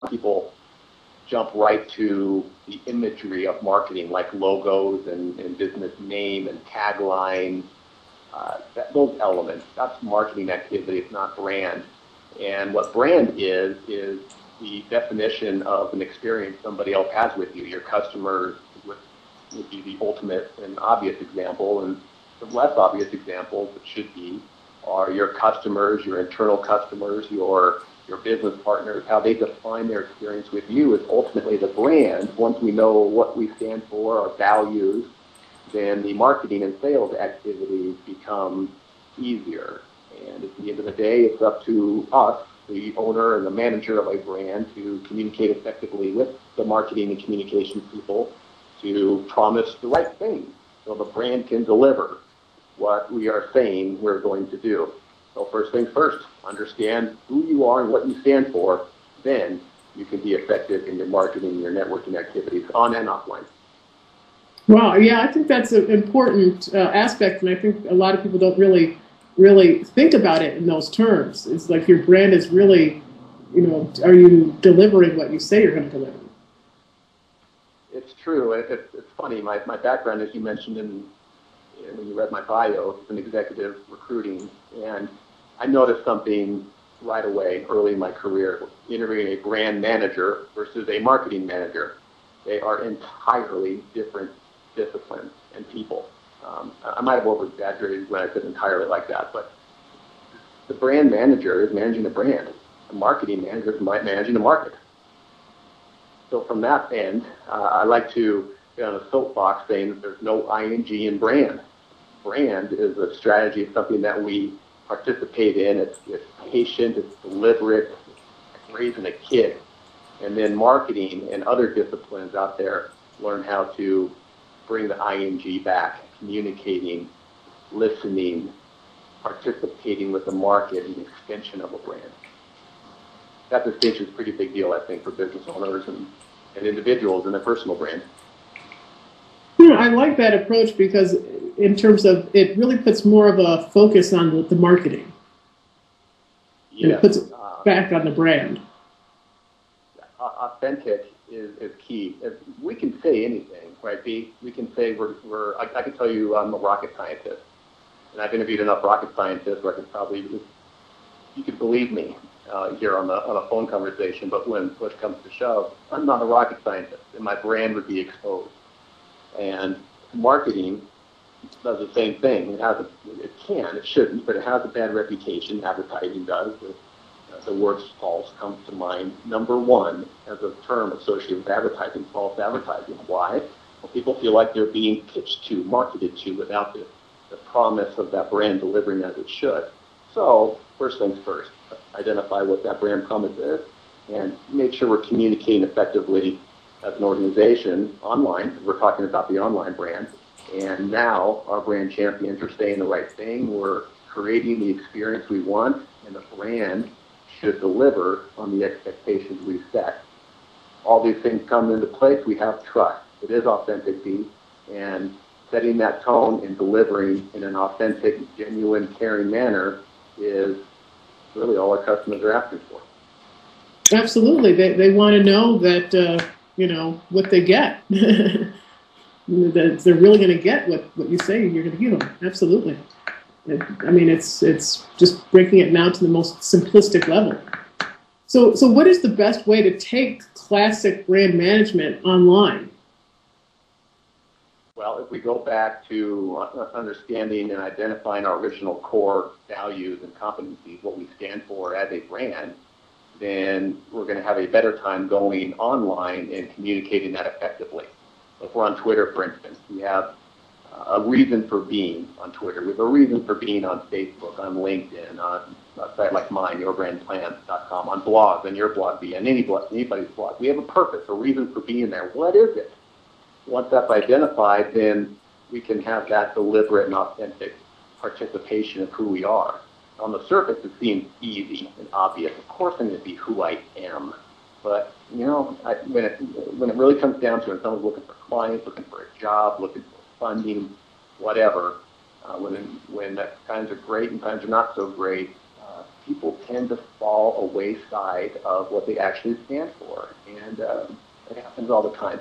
people jump right to the imagery of marketing, like logos and business name and tagline. Those elements, that's marketing activity, it's not brand. And what brand is the definition of an experience somebody else has with you. Your customers would be the ultimate and obvious example, and the less obvious examples, it should be, are your customers, your internal customers, your business partners. How they define their experience with you is ultimately the brand. Once we know what we stand for, our values, then the marketing and sales activities become easier. And at the end of the day, it's up to us, the owner and the manager of a brand, to communicate effectively with the marketing and communication people to promise the right thing so the brand can deliver what we are saying we're going to do. So first things first, understand who you are and what you stand for. Then you can be effective in your marketing and your networking activities on and offline. Wow, yeah, I think that's an important aspect, and I think a lot of people don't really think about it in those terms. It's like your brand is really, are you delivering what you say you're going to deliver? It's true. It's funny. My background, as you mentioned when you read my bio, is in executive recruiting, and I noticed something right away early in my career, interviewing a brand manager versus a marketing manager. They are entirely different disciplines and people. I might have over-exaggerated when I said entirely like that, but the brand manager is managing the brand. The marketing manager is managing the market. So from that end, I like to get on a soapbox saying that there's no ing in brand. Brand is a strategy, it's something that we participate in. It's patient, it's deliberate, it's raising a kid. And then marketing and other disciplines out there learn how to bring the ing back, communicating, listening, participating with the market and the extension of a brand. That distinction is a pretty big deal, I think, for business owners and individuals in their personal brand. I like that approach because in terms of it really puts more of a focus on the marketing. Yeah. And it puts it back on the brand. Authentic is key. We can say anything, right, B? We can say I can tell you I'm a rocket scientist. And I've interviewed enough rocket scientists where I could probably, you could believe me here on a phone conversation, but when push comes to shove, I'm not a rocket scientist, and my brand would be exposed. And marketing does the same thing. It shouldn't, but it has a bad reputation. Advertising does. The word false comes to mind. Number one, as a term associated with advertising, false advertising. Why? Well, people feel like they're being pitched to, marketed to, without the promise of that brand delivering as it should. So, first things first, identify what that brand promise is, and make sure we're communicating effectively as an organization online, because we're talking about the online brand. And now our brand champions are saying the right thing. We're creating the experience we want, and the brand should deliver on the expectations we've set. All these things come into place. We have trust. It is authenticity, and setting that tone and delivering in an authentic, genuine, caring manner is really all our customers are asking for. Absolutely. They want to know that, what they get. That they're really going to get what you say you're going to give them. Absolutely. I mean, it's just breaking it down to the most simplistic level. So what is the best way to take classic brand management online? Well, if we go back to understanding and identifying our original core values and competencies, what we stand for as a brand, then we're going to have a better time going online and communicating that effectively. If we're on Twitter, for instance, we have a reason for being on Twitter. We have a reason for being on Facebook, on LinkedIn, on a site like mine, yourbrandplans.com, on blogs, on your blog, on anybody's blog. We have a purpose, a reason for being there. What is it? Once that's identified, then we can have that deliberate and authentic participation of who we are. On the surface, it seems easy and obvious. Of course I'm going to be who I am. But, when it really comes down to it, someone's looking for clients, looking for a job, looking for funding, whatever, when times are great and times are not so great, people tend to fall a wayside of what they actually stand for, and it happens all the time.